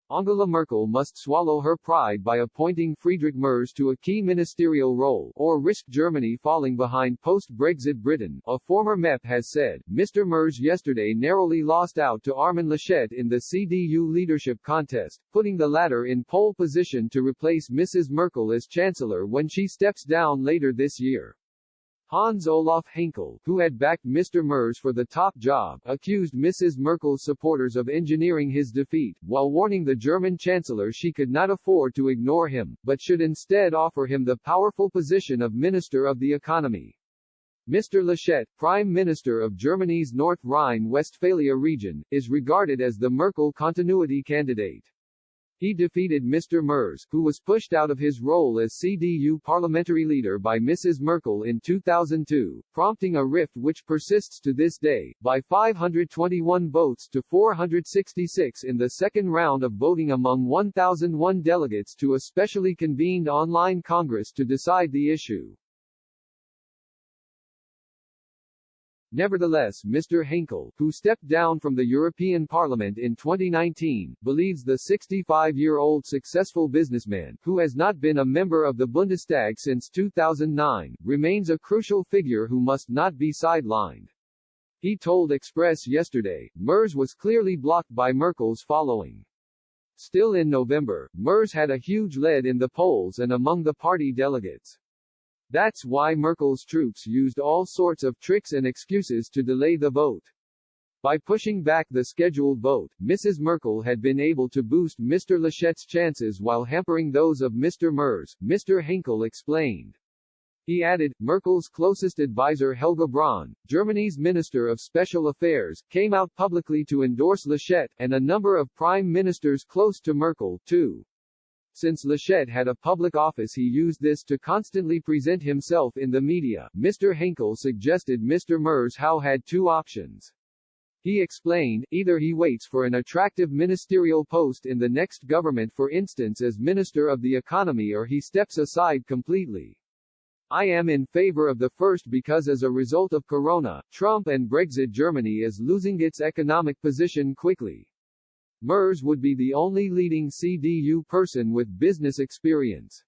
Angela Merkel must swallow her pride by appointing Friedrich Merz to a key ministerial role, or risk Germany falling behind post-Brexit Britain, a former MEP has said. Mr. Merz yesterday narrowly lost out to Armin Laschet in the CDU leadership contest, putting the latter in pole position to replace Mrs. Merkel as Chancellor when she steps down later this year. Hans-Olaf Henkel, who had backed Mr. Merz for the top job, accused Mrs. Merkel's supporters of engineering his defeat, while warning the German Chancellor she could not afford to ignore him, but should instead offer him the powerful position of Minister of the Economy. Mr. Laschet, Prime Minister of Germany's North Rhine-Westphalia region, is regarded as the Merkel continuity candidate. He defeated Mr. Merz, who was pushed out of his role as CDU parliamentary leader by Mrs. Merkel in 2002, prompting a rift which persists to this day, by 521 votes to 466 in the second round of voting among 1,001 delegates to a specially convened online Congress to decide the issue. Nevertheless, Mr. Henkel, who stepped down from the European Parliament in 2019, believes the 65-year-old successful businessman, who has not been a member of the Bundestag since 2009, remains a crucial figure who must not be sidelined. He told Express yesterday, Merz was clearly blocked by Merkel's following. Still in November, Merz had a huge lead in the polls and among the party delegates. That's why Merkel's troops used all sorts of tricks and excuses to delay the vote. By pushing back the scheduled vote, Mrs. Merkel had been able to boost Mr. Laschet's chances while hampering those of Mr. Merz, Mr. Henkel explained. He added, Merkel's closest advisor Helga Braun, Germany's Minister of Special Affairs, came out publicly to endorse Laschet, and a number of prime ministers close to Merkel, too. Since Laschet had a public office he used this to constantly present himself in the media. Mr. Henkel suggested Mr. Merz had two options. He explained, either he waits for an attractive ministerial post in the next government, for instance as Minister of the Economy, or he steps aside completely. I am in favor of the first because as a result of Corona, Trump and Brexit, Germany is losing its economic position quickly. Merz would be the only leading CDU person with business experience.